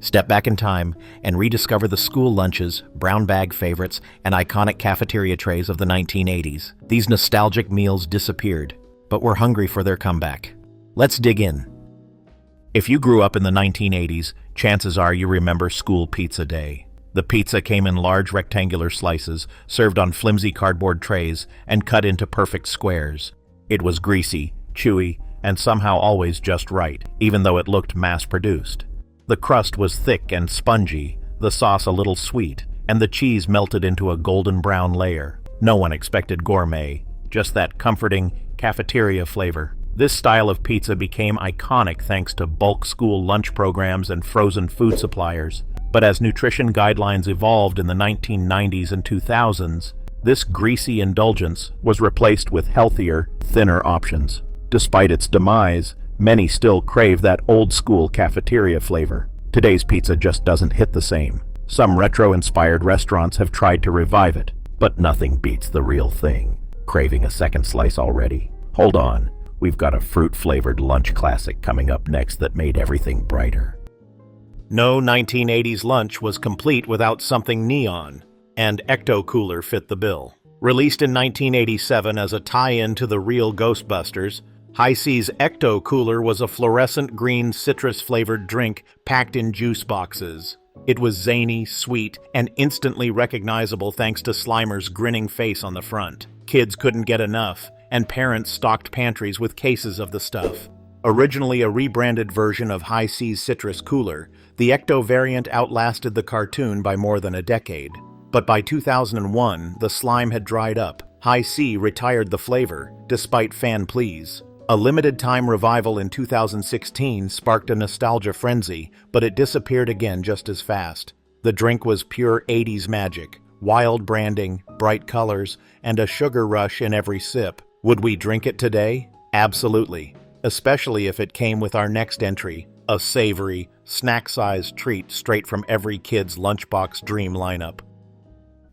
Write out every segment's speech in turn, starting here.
Step back in time and rediscover the school lunches, brown bag favorites, and iconic cafeteria trays of the 1980s. These nostalgic meals disappeared, but we're hungry for their comeback. Let's dig in. If you grew up in the 1980s, chances are you remember school pizza day. The pizza came in large rectangular slices, served on flimsy cardboard trays, and cut into perfect squares. It was greasy, chewy, and somehow always just right, even though it looked mass-produced. The crust was thick and spongy, the sauce a little sweet, and the cheese melted into a golden brown layer. No one expected gourmet, just that comforting cafeteria flavor. This style of pizza became iconic thanks to bulk school lunch programs and frozen food suppliers. But as nutrition guidelines evolved in the 1990s and 2000s, this greasy indulgence was replaced with healthier, thinner options. Despite its demise, many still crave that old-school cafeteria flavor. Today's pizza just doesn't hit the same. Some retro-inspired restaurants have tried to revive it, but nothing beats the real thing. Craving a second slice already? Hold on, we've got a fruit-flavored lunch classic coming up next that made everything brighter. No 1980s lunch was complete without something neon, and Ecto Cooler fit the bill. Released in 1987 as a tie-in to the real Ghostbusters, High C's Ecto Cooler was a fluorescent green citrus-flavored drink packed in juice boxes. It was zany, sweet, and instantly recognizable thanks to Slimer's grinning face on the front. Kids couldn't get enough, and parents stocked pantries with cases of the stuff. Originally a rebranded version of High C's Citrus Cooler, the Ecto variant outlasted the cartoon by more than a decade. But by 2001, the slime had dried up. High C retired the flavor, despite fan pleas. A limited-time revival in 2016 sparked a nostalgia frenzy, but it disappeared again just as fast. The drink was pure 80s magic, wild branding, bright colors, and a sugar rush in every sip. Would we drink it today? Absolutely, especially if it came with our next entry, a savory, snack-sized treat straight from every kid's lunchbox dream lineup.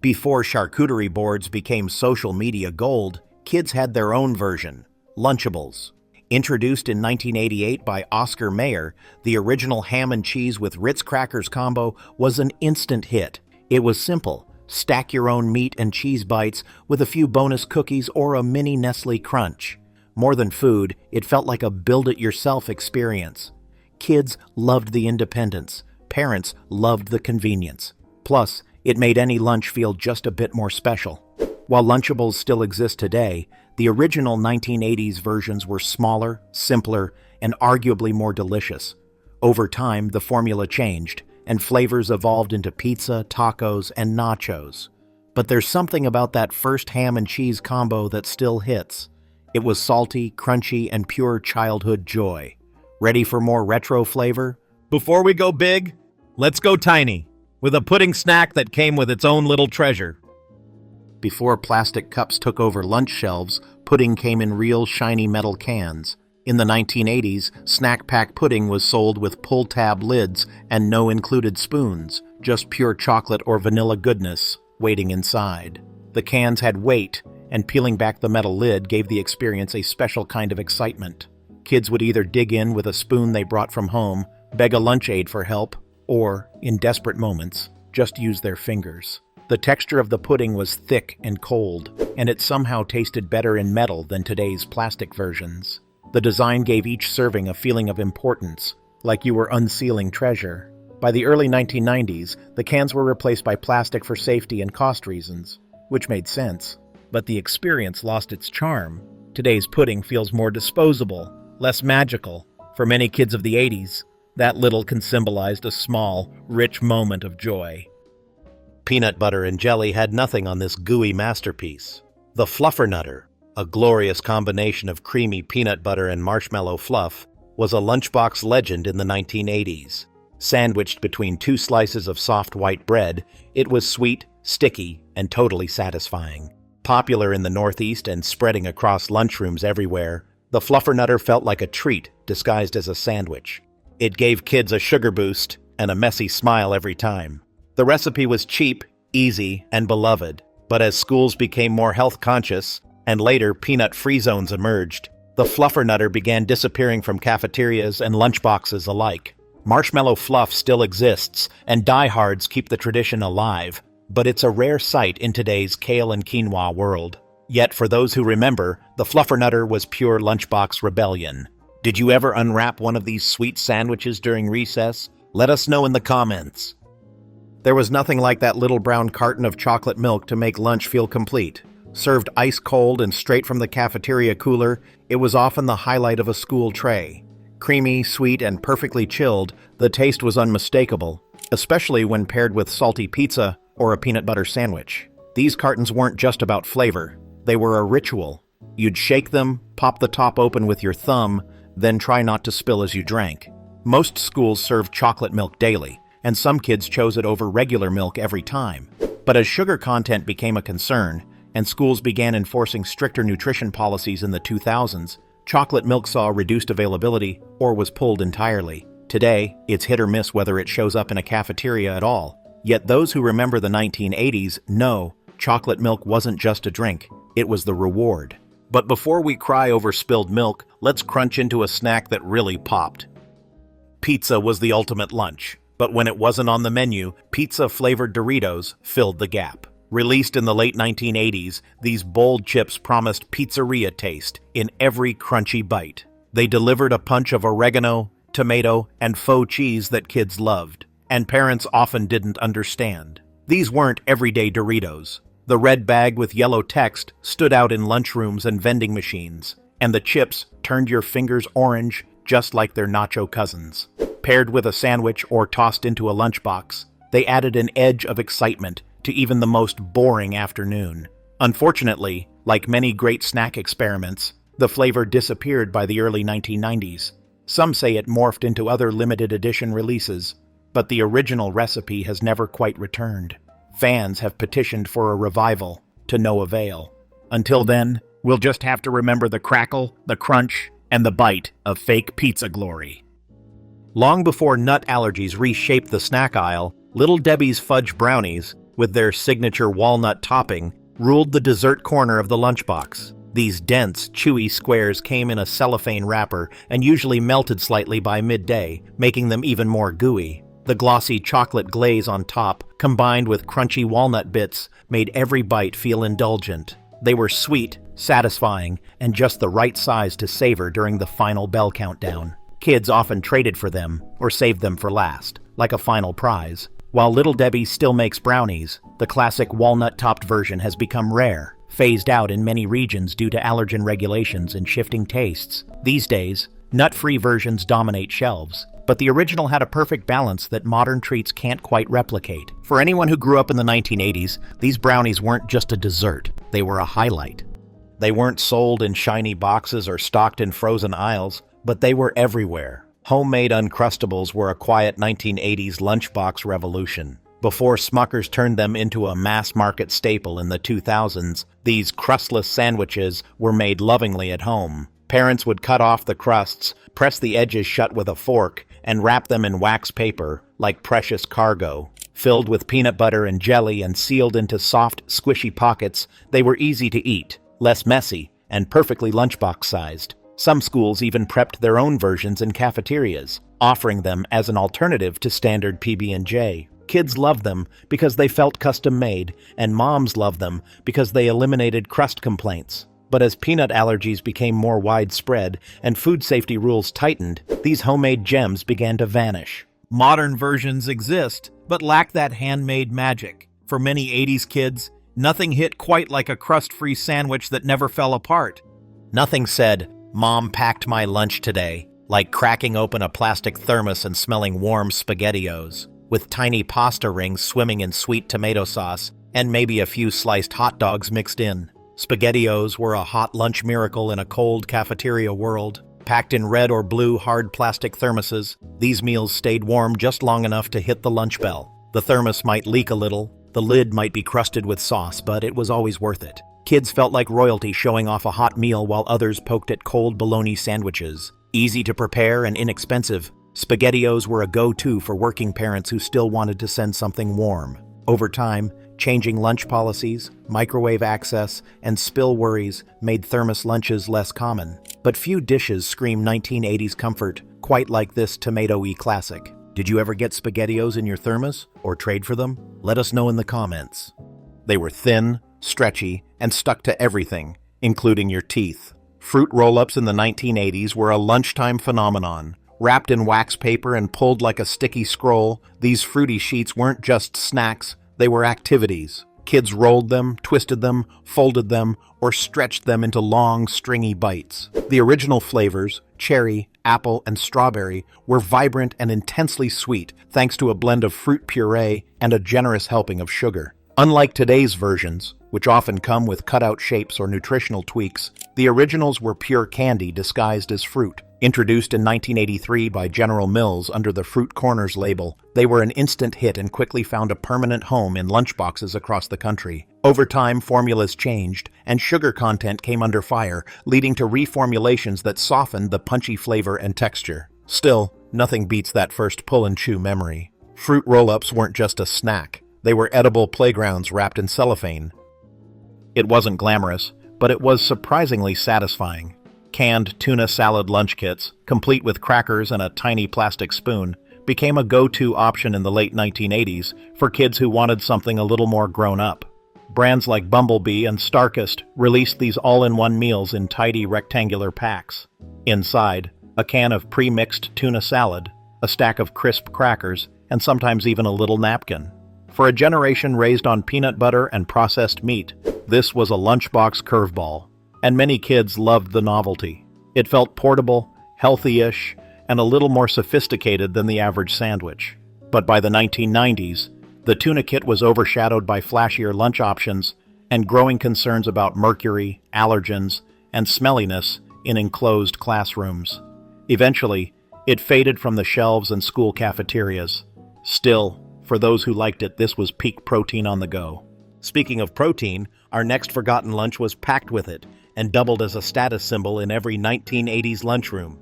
Before charcuterie boards became social media gold, kids had their own version. Lunchables. Introduced in 1988 by Oscar Mayer, the original ham and cheese with Ritz crackers combo was an instant hit. It was simple. Stack your own meat and cheese bites with a few bonus cookies or a mini Nestle Crunch. More than food, it felt like a build-it-yourself experience. Kids loved the independence. Parents loved the convenience. Plus, it made any lunch feel just a bit more special. While Lunchables still exist today, the original 1980s versions were smaller, simpler, and arguably more delicious. Over time, the formula changed, and flavors evolved into pizza, tacos, and nachos. But there's something about that first ham and cheese combo that still hits. It was salty, crunchy, and pure childhood joy. Ready for more retro flavor? Before we go big, let's go tiny, with a pudding snack that came with its own little treasure. Before plastic cups took over lunch shelves, pudding came in real shiny metal cans. In the 1980s, snack pack pudding was sold with pull-tab lids and no included spoons, just pure chocolate or vanilla goodness waiting inside. The cans had weight, and peeling back the metal lid gave the experience a special kind of excitement. Kids would either dig in with a spoon they brought from home, beg a lunch aide for help, or, in desperate moments, just use their fingers. The texture of the pudding was thick and cold, and it somehow tasted better in metal than today's plastic versions. The design gave each serving a feeling of importance, like you were unsealing treasure. By the early 1990s, the cans were replaced by plastic for safety and cost reasons, which made sense. But the experience lost its charm. Today's pudding feels more disposable, less magical. For many kids of the 80s, that little can symbolize a small, rich moment of joy. Peanut butter and jelly had nothing on this gooey masterpiece. The Fluffern Nutter, a glorious combination of creamy peanut butter and marshmallow fluff, was a lunchbox legend in the 1980s. Sandwiched between two slices of soft white bread, it was sweet, sticky, and totally satisfying. Popular in the Northeast and spreading across lunchrooms everywhere, the Fluffern Nutter felt like a treat disguised as a sandwich. It gave kids a sugar boost and a messy smile every time. The recipe was cheap, easy, and beloved, but as schools became more health-conscious and later peanut-free zones emerged, the Fluffern Nutter began disappearing from cafeterias and lunchboxes alike. Marshmallow fluff still exists, and diehards keep the tradition alive, but it's a rare sight in today's kale and quinoa world. Yet for those who remember, the Fluffern Nutter was pure lunchbox rebellion. Did you ever unwrap one of these sweet sandwiches during recess? Let us know in the comments. There was nothing like that little brown carton of chocolate milk to make lunch feel complete. Served ice cold and straight from the cafeteria cooler, it was often the highlight of a school tray. Creamy, sweet, and perfectly chilled, the taste was unmistakable, especially when paired with salty pizza or a peanut butter sandwich. These cartons weren't just about flavor. They were a ritual. You'd shake them, pop the top open with your thumb, then try not to spill as you drank. Most schools served chocolate milk daily, and some kids chose it over regular milk every time. But as sugar content became a concern, and schools began enforcing stricter nutrition policies in the 2000s, chocolate milk saw reduced availability or was pulled entirely. Today, it's hit or miss whether it shows up in a cafeteria at all. Yet those who remember the 1980s know chocolate milk wasn't just a drink, it was the reward. But before we cry over spilled milk, let's crunch into a snack that really popped. Pizza was the ultimate lunch, but when it wasn't on the menu, pizza-flavored Doritos filled the gap. Released in the late 1980s, these bold chips promised pizzeria taste in every crunchy bite. They delivered a punch of oregano, tomato, and faux cheese that kids loved, and parents often didn't understand. These weren't everyday Doritos. The red bag with yellow text stood out in lunchrooms and vending machines, and the chips turned your fingers orange just like their nacho cousins. Paired with a sandwich or tossed into a lunchbox, they added an edge of excitement to even the most boring afternoon. Unfortunately, like many great snack experiments, the flavor disappeared by the early 1990s. Some say it morphed into other limited edition releases, but the original recipe has never quite returned. Fans have petitioned for a revival, to no avail. Until then, we'll just have to remember the crackle, the crunch, and the bite of fake pizza glory. Long before nut allergies reshaped the snack aisle, Little Debbie's Fudge Brownies, with their signature walnut topping, ruled the dessert corner of the lunchbox. These dense, chewy squares came in a cellophane wrapper and usually melted slightly by midday, making them even more gooey. The glossy chocolate glaze on top, combined with crunchy walnut bits, made every bite feel indulgent. They were sweet, satisfying, and just the right size to savor during the final bell countdown. Kids often traded for them, or saved them for last, like a final prize. While Little Debbie still makes brownies, the classic walnut-topped version has become rare, phased out in many regions due to allergen regulations and shifting tastes. These days, nut-free versions dominate shelves, but the original had a perfect balance that modern treats can't quite replicate. For anyone who grew up in the 1980s, these brownies weren't just a dessert, they were a highlight. They weren't sold in shiny boxes or stocked in frozen aisles, but they were everywhere. Homemade Uncrustables were a quiet 1980s lunchbox revolution. Before Smucker's turned them into a mass-market staple in the 2000s, these crustless sandwiches were made lovingly at home. Parents would cut off the crusts, press the edges shut with a fork, and wrap them in wax paper, like precious cargo. Filled with peanut butter and jelly and sealed into soft, squishy pockets, they were easy to eat, less messy, and perfectly lunchbox-sized. Some schools even prepped their own versions in cafeterias, offering them as an alternative to standard PB&J. Kids loved them because they felt custom-made, and moms loved them because they eliminated crust complaints. But as peanut allergies became more widespread and food safety rules tightened, these homemade gems began to vanish. Modern versions exist, but lack that handmade magic. For many 80s kids, nothing hit quite like a crust-free sandwich that never fell apart. Nothing said, "Mom packed my lunch today," like cracking open a plastic thermos and smelling warm SpaghettiOs, with tiny pasta rings swimming in sweet tomato sauce, and maybe a few sliced hot dogs mixed in. SpaghettiOs were a hot lunch miracle in a cold cafeteria world. Packed in red or blue hard plastic thermoses, these meals stayed warm just long enough to hit the lunch bell. The thermos might leak a little, the lid might be crusted with sauce, but it was always worth it. Kids felt like royalty showing off a hot meal while others poked at cold bologna sandwiches. Easy to prepare and inexpensive, SpaghettiOs were a go-to for working parents who still wanted to send something warm. Over time, Changing lunch policies, microwave access, and spill worries made thermos lunches less common. But few dishes scream 1980s comfort quite like this tomato-y classic. Did you ever get SpaghettiOs in your thermos or trade for them? Let us know in the comments. They were thin, stretchy, and stuck to everything, including your teeth. Fruit roll-ups in the 1980s were a lunchtime phenomenon. Wrapped in wax paper and pulled like a sticky scroll, these fruity sheets weren't just snacks, they were activities. Kids rolled them, twisted them, folded them, or stretched them into long, stringy bites. The original flavors, cherry, apple, and strawberry, were vibrant and intensely sweet thanks to a blend of fruit puree and a generous helping of sugar. Unlike today's versions, which often come with cutout shapes or nutritional tweaks, the originals were pure candy disguised as fruit. Introduced in 1983 by General Mills under the Fruit Corners label, they were an instant hit and quickly found a permanent home in lunchboxes across the country. Over time, formulas changed, and sugar content came under fire, leading to reformulations that softened the punchy flavor and texture. Still, nothing beats that first pull-and-chew memory. Fruit roll-ups weren't just a snack. They were edible playgrounds wrapped in cellophane. It wasn't glamorous, but it was surprisingly satisfying. Canned tuna salad lunch kits, complete with crackers and a tiny plastic spoon, became a go-to option in the late 1980s for kids who wanted something a little more grown-up. Brands like Bumblebee and Starkist released these all-in-one meals in tidy rectangular packs. Inside, a can of pre-mixed tuna salad, a stack of crisp crackers, and sometimes even a little napkin. For a generation raised on peanut butter and processed meat, this was a lunchbox curveball. And many kids loved the novelty. It felt portable, healthy-ish, and a little more sophisticated than the average sandwich. But by the 1990s, the tuna kit was overshadowed by flashier lunch options and growing concerns about mercury, allergens, and smelliness in enclosed classrooms. Eventually, it faded from the shelves and school cafeterias. Still, for those who liked it, this was peak protein on the go. Speaking of protein, our next forgotten lunch was packed with it and doubled as a status symbol in every 1980s lunchroom.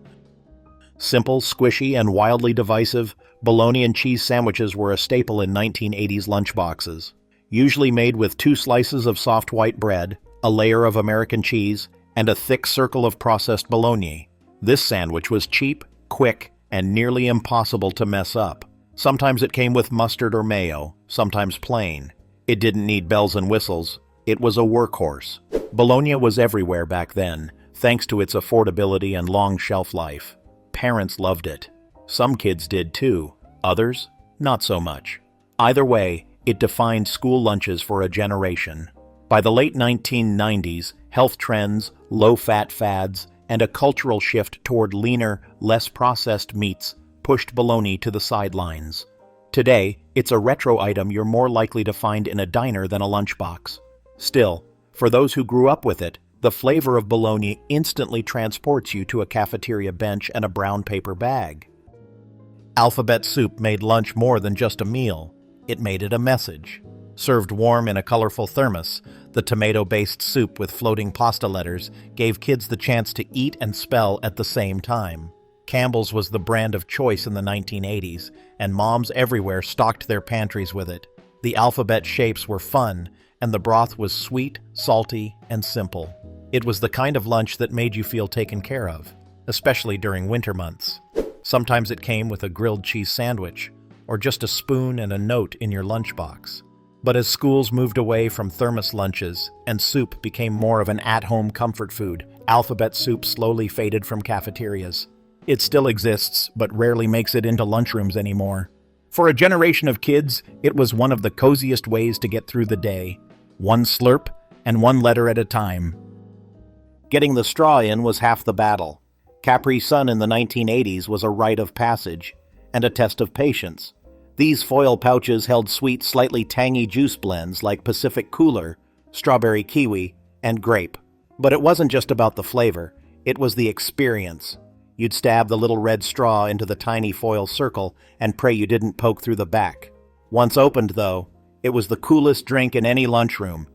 Simple, squishy, and wildly divisive, bologna and cheese sandwiches were a staple in 1980s lunchboxes. Usually made with 2 slices of soft white bread, a layer of American cheese, and a thick circle of processed bologna. This sandwich was cheap, quick, and nearly impossible to mess up. Sometimes it came with mustard or mayo, sometimes plain. It didn't need bells and whistles. It was a workhorse. Bologna was everywhere back then, thanks to its affordability and long shelf life. Parents loved it. Some kids did too. Others, not so much. Either way, it defined school lunches for a generation. By the late 1990s, health trends, low-fat fads, and a cultural shift toward leaner, less processed meats pushed bologna to the sidelines. Today, it's a retro item you're more likely to find in a diner than a lunchbox. Still, for those who grew up with it, the flavor of bologna instantly transports you to a cafeteria bench and a brown paper bag. Alphabet soup made lunch more than just a meal. It made it a message. Served warm in a colorful thermos, the tomato-based soup with floating pasta letters gave kids the chance to eat and spell at the same time. Campbell's was the brand of choice in the 1980s, and moms everywhere stocked their pantries with it. The alphabet shapes were fun, and the broth was sweet, salty, and simple. It was the kind of lunch that made you feel taken care of, especially during winter months. Sometimes it came with a grilled cheese sandwich, or just a spoon and a note in your lunchbox. But as schools moved away from thermos lunches and soup became more of an at-home comfort food, alphabet soup slowly faded from cafeterias. It still exists, but rarely makes it into lunchrooms anymore. For a generation of kids, it was one of the coziest ways to get through the day. One slurp, and one letter at a time. Getting the straw in was half the battle. Capri Sun in the 1980s was a rite of passage, and a test of patience. These foil pouches held sweet, slightly tangy juice blends like Pacific Cooler, strawberry kiwi, and grape. But it wasn't just about the flavor, it was the experience. You'd stab the little red straw into the tiny foil circle and pray you didn't poke through the back. Once opened, though, it was the coolest drink in any lunchroom.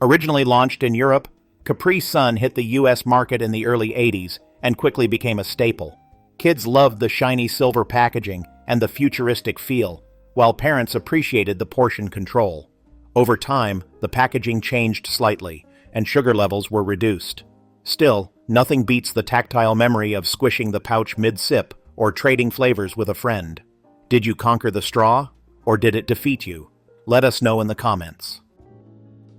Originally launched in Europe, Capri Sun hit the US market in the early 80s and quickly became a staple. Kids loved the shiny silver packaging and the futuristic feel, while parents appreciated the portion control. Over time, the packaging changed slightly, and sugar levels were reduced. Still, nothing beats the tactile memory of squishing the pouch mid-sip or trading flavors with a friend. Did you conquer the straw, or did it defeat you? Let us know in the comments.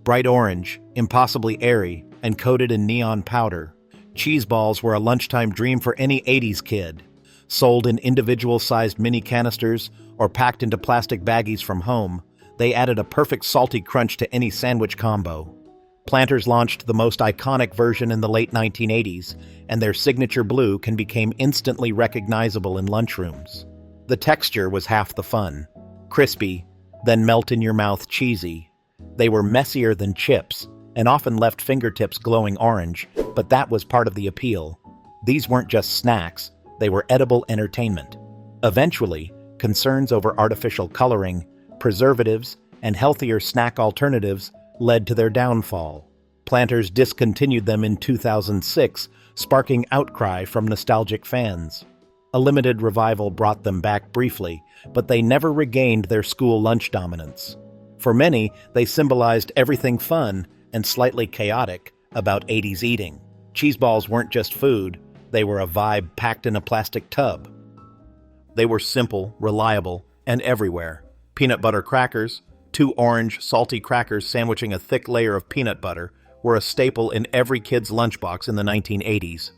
Bright orange, impossibly airy, and coated in neon powder, cheese balls were a lunchtime dream for any 80s kid. Sold in individual-sized mini canisters or packed into plastic baggies from home, they added a perfect salty crunch to any sandwich combo. Planters launched the most iconic version in the late 1980s, and their signature blue became instantly recognizable in lunchrooms. The texture was half the fun. Crispy, then melt-in-your-mouth cheesy. They were messier than chips, and often left fingertips glowing orange, but that was part of the appeal. These weren't just snacks, they were edible entertainment. Eventually, concerns over artificial coloring, preservatives, and healthier snack alternatives led to their downfall. Planters discontinued them in 2006, sparking outcry from nostalgic fans. A limited revival brought them back briefly, but they never regained their school lunch dominance. For many, they symbolized everything fun and slightly chaotic about 80s eating. Cheese balls weren't just food, they were a vibe packed in a plastic tub. They were simple, reliable, and everywhere. Peanut butter crackers, two orange, salty crackers sandwiching a thick layer of peanut butter, were a staple in every kid's lunchbox in the 1980s.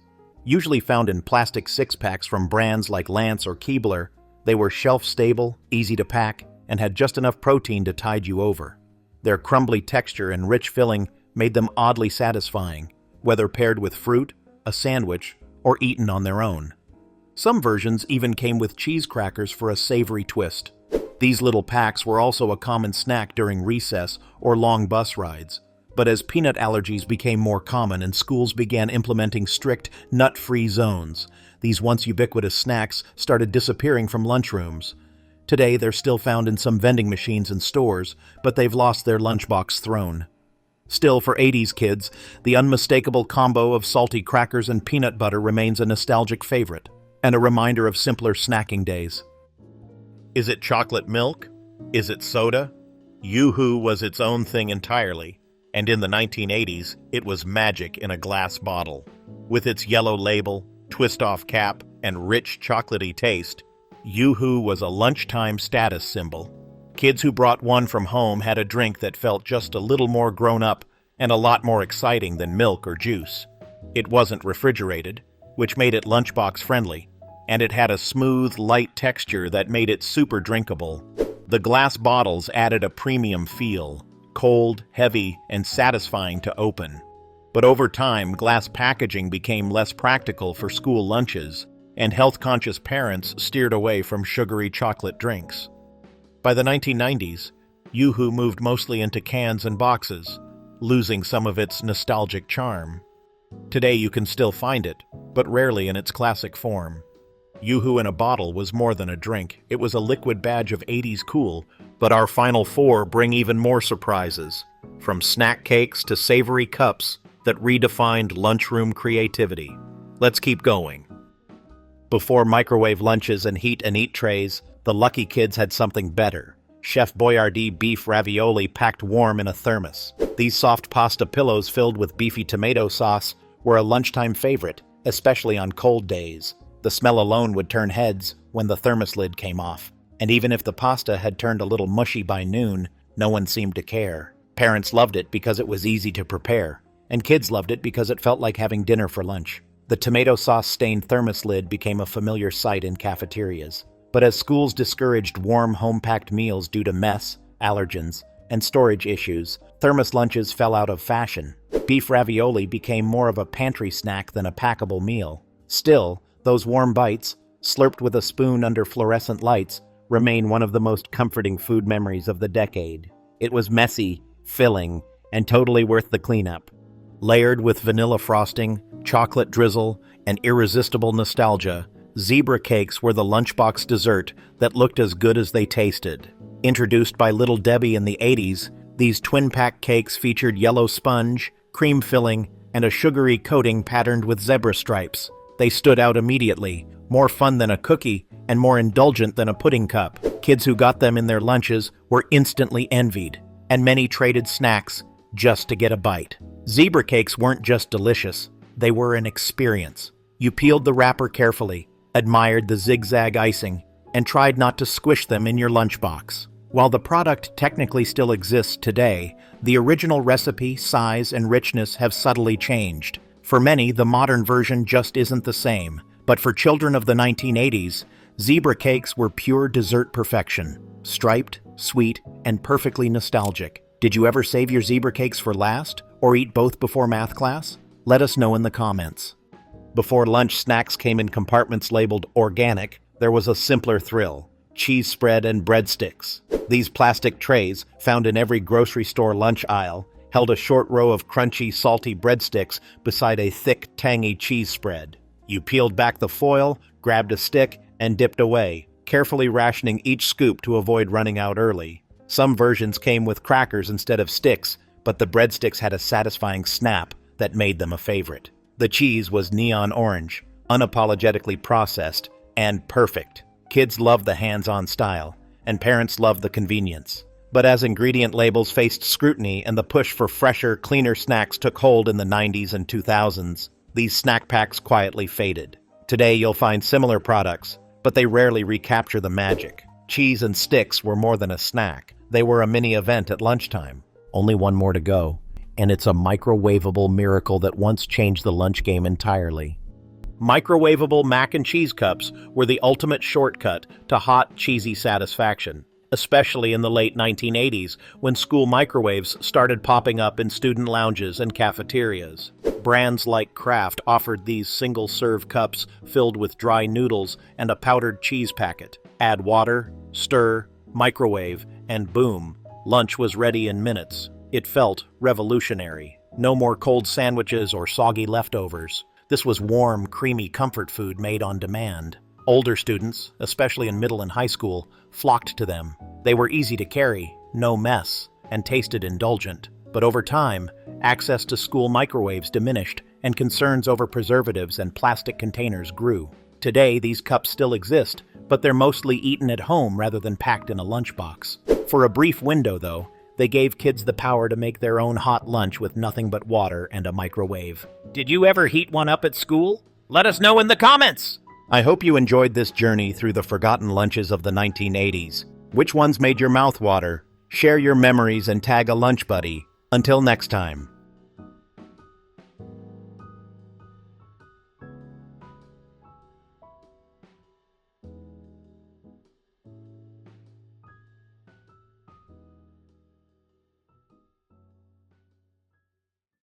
Usually found in plastic six-packs from brands like Lance or Keebler, they were shelf-stable, easy to pack, and had just enough protein to tide you over. Their crumbly texture and rich filling made them oddly satisfying, whether paired with fruit, a sandwich, or eaten on their own. Some versions even came with cheese crackers for a savory twist. These little packs were also a common snack during recess or long bus rides. But as peanut allergies became more common and schools began implementing strict, nut-free zones, these once ubiquitous snacks started disappearing from lunchrooms. Today, they're still found in some vending machines and stores, but they've lost their lunchbox throne. Still, for 80s kids, the unmistakable combo of salty crackers and peanut butter remains a nostalgic favorite, and a reminder of simpler snacking days. Is it chocolate milk? Is it soda? Yoo-hoo was its own thing entirely, and in the 1980s, it was magic in a glass bottle. With its yellow label, twist-off cap, and rich chocolatey taste, Yoo-hoo was a lunchtime status symbol. Kids who brought one from home had a drink that felt just a little more grown-up and a lot more exciting than milk or juice. It wasn't refrigerated, which made it lunchbox friendly, and it had a smooth, light texture that made it super drinkable. The glass bottles added a premium feel, cold, heavy, and satisfying to open. But over time, glass packaging became less practical for school lunches, and health-conscious parents steered away from sugary chocolate drinks. By the 1990s, Yoo-hoo moved mostly into cans and boxes, losing some of its nostalgic charm. Today you can still find it, but rarely in its classic form. Yoo-hoo in a bottle was more than a drink. It was a liquid badge of 80s cool, but our final four bring even more surprises, from snack cakes to savory cups that redefined lunchroom creativity. Let's keep going. Before microwave lunches and heat and eat trays, the lucky kids had something better. Chef Boyardee beef ravioli packed warm in a thermos. These soft pasta pillows filled with beefy tomato sauce were a lunchtime favorite, especially on cold days. The smell alone would turn heads when the thermos lid came off. And even if the pasta had turned a little mushy by noon, no one seemed to care. Parents loved it because it was easy to prepare, and kids loved it because it felt like having dinner for lunch. The tomato sauce-stained thermos lid became a familiar sight in cafeterias. But as schools discouraged warm, home-packed meals due to mess, allergens, and storage issues, thermos lunches fell out of fashion. Beef ravioli became more of a pantry snack than a packable meal. Still, those warm bites, slurped with a spoon under fluorescent lights, remain one of the most comforting food memories of the decade. It was messy, filling, and totally worth the cleanup. Layered with vanilla frosting, chocolate drizzle, and irresistible nostalgia, zebra cakes were the lunchbox dessert that looked as good as they tasted. Introduced by Little Debbie in the 80s, these twin-pack cakes featured yellow sponge, cream filling, and a sugary coating patterned with zebra stripes. They stood out immediately, more fun than a cookie and more indulgent than a pudding cup. Kids who got them in their lunches were instantly envied. and many traded snacks just to get a bite. Zebra cakes weren't just delicious, they were an experience. You peeled the wrapper carefully, admired the zigzag icing, and tried not to squish them in your lunchbox. While the product technically still exists today, the original recipe, size, and richness have subtly changed. For many, the modern version just isn't the same. But for children of the 1980s, zebra cakes were pure dessert perfection. Striped, sweet, and perfectly nostalgic. Did you ever save your zebra cakes for last, or eat both before math class? Let us know in the comments. Before lunch snacks came in compartments labeled organic, there was a simpler thrill: cheese spread and breadsticks. These plastic trays, found in every grocery store lunch aisle, held a short row of crunchy, salty breadsticks beside a thick, tangy cheese spread. You peeled back the foil, grabbed a stick, and dipped away, carefully rationing each scoop to avoid running out early. Some versions came with crackers instead of sticks, but the breadsticks had a satisfying snap that made them a favorite. The cheese was neon orange, unapologetically processed, and perfect. Kids loved the hands-on style, and parents loved the convenience. But as ingredient labels faced scrutiny and the push for fresher, cleaner snacks took hold in the 90s and 2000s, these snack packs quietly faded. Today you'll find similar products, but they rarely recapture the magic. Cheese and sticks were more than a snack. They were a mini event at lunchtime. Only one more to go, and it's a microwavable miracle that once changed the lunch game entirely. Microwavable mac and cheese cups were the ultimate shortcut to hot, cheesy satisfaction, especially in the late 1980s when school microwaves started popping up in student lounges and cafeterias. Brands like Kraft offered these single-serve cups filled with dry noodles and a powdered cheese packet. Add water, stir, microwave, and boom, lunch was ready in minutes. It felt revolutionary. No more cold sandwiches or soggy leftovers. This was warm, creamy comfort food made on demand. Older students, especially in middle and high school, flocked to them. They were easy to carry, no mess, and tasted indulgent. But over time, access to school microwaves diminished, and concerns over preservatives and plastic containers grew. Today, these cups still exist, but they're mostly eaten at home rather than packed in a lunchbox. For a brief window, though, they gave kids the power to make their own hot lunch with nothing but water and a microwave. Did you ever heat one up at school? Let us know in the comments! I hope you enjoyed this journey through the forgotten lunches of the 1980s. Which ones made your mouth water? Share your memories and tag a lunch buddy. Until next time.